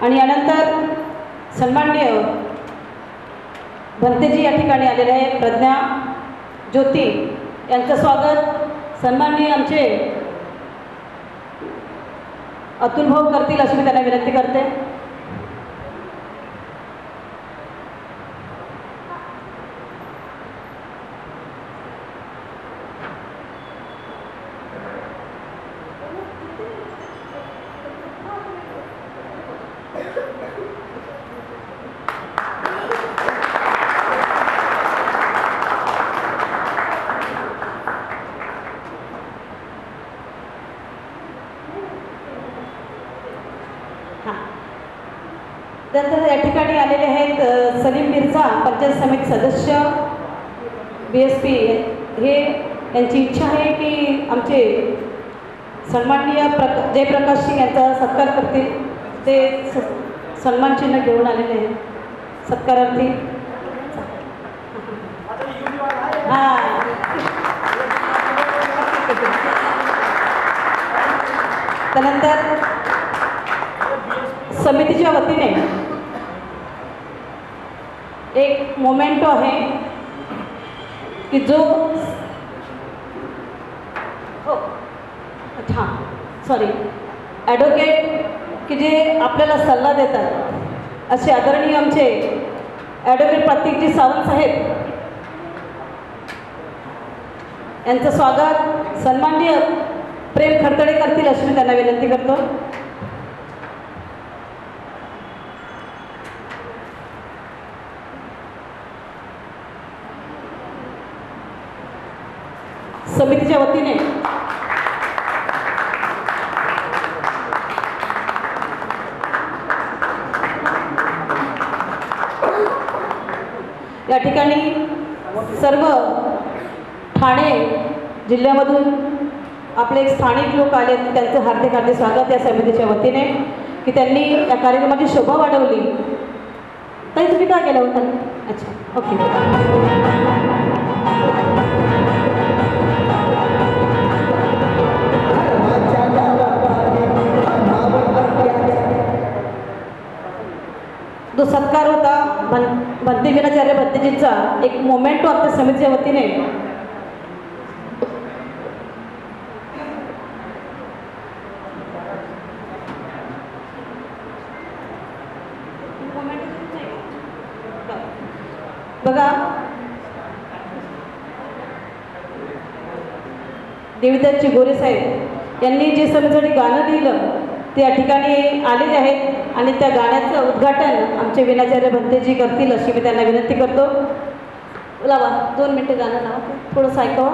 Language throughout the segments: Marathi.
आणि यानंतर सन्माननीय भंतेजी या ठिकाणी आलेले आहे, प्रज्ञा ज्योती यांचं स्वागत सन्माननीय आमचे अतुल भाऊ करतील अशी मी त्यांना विनंती करते. त्यानंतर या ठिकाणी आलेले आहेत सलीम मिर्झा पंचायत समिती सदस्य BSP. हे यांची इच्छा आहे की आमचे सन्माननीय जयप्रकाश सिंग यांचा सत्कार करतील. ते सन्मान चिन्ह घेऊन आलेले आहेत सत्कारार्थी. हां त्यानंतर समितीच्या वतीने एक मोमेंटो आहे की जो हां सॉरी ॲडव्होकेट की जे आपल्याला सल्ला देतात असे आदरणीय आमचे ॲडव्होकेट प्रतीकजी सावंत साहेब यांचं स्वागत सन्माननीय प्रेम खडतडे करतील अशी मी त्यांना विनंती करतो. समितीच्या वतीने या ठिकाणी सर्व ठाणे जिल्ह्यामधून आपले स्थानिक लोक आले, त्यांचं हार्दिक हार्दिक स्वागत या समितीच्या वतीने की त्यांनी या कार्यक्रमाची शोभा वाढवली. ताई तुम्ही काय केलं होतं? अच्छा ओके. जो सत्कार होता भंते विनाचार्य भंतेजींचा एक मोमेंटो आमच्या समितीच्या वतीने बघा. देवीदास चिगोरे साहेब यांनी जे समितीसाठी गाणं लिहिलं ते या ठिकाणी आलेले आहेत आणि त्या गाण्याचं उद्घाटन आमचे विनाचार्य भंतेजी करतील अशी मी त्यांना विनंती करतो. लावा 2 मिनटं गाणं लावा, थोडंसं ऐकावा.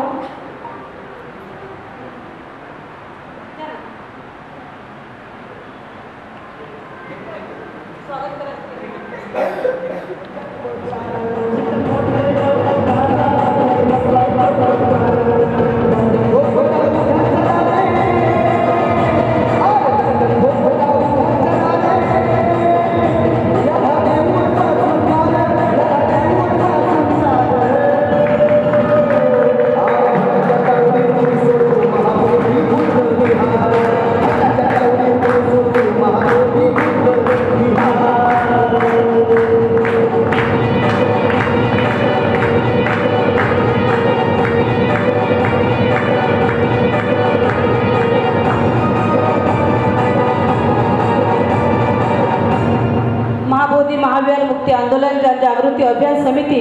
आंदोलन जागृती अभियान समिती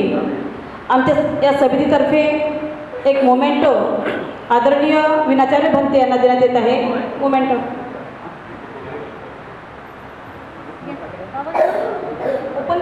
आमच्या या समितीतर्फे एक मोमेंटो आदरणीय विनाचार्य भंते यांना देण्यात येत आहे. मोमेंटो ओपन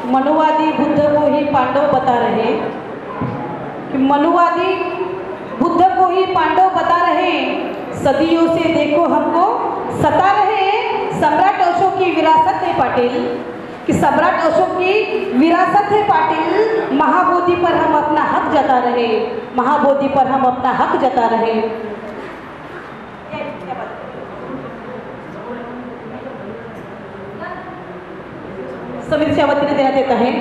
मनुवादी बुद्ध को ही पांडव बता रहे, कि मनुवादी बुद्ध को ही पांडव बता रहे, सदियों से देखो हमको सता रहे। सम्राट अशोक की विरासत है पाटिल, कि सम्राट अशोक की विरासत है पाटिल। महाबोधि पर हम अपना हक जता रहे, महाबोधि पर हम अपना हक जता रहे। समितीच्या वतीने देण्यात येत आहे।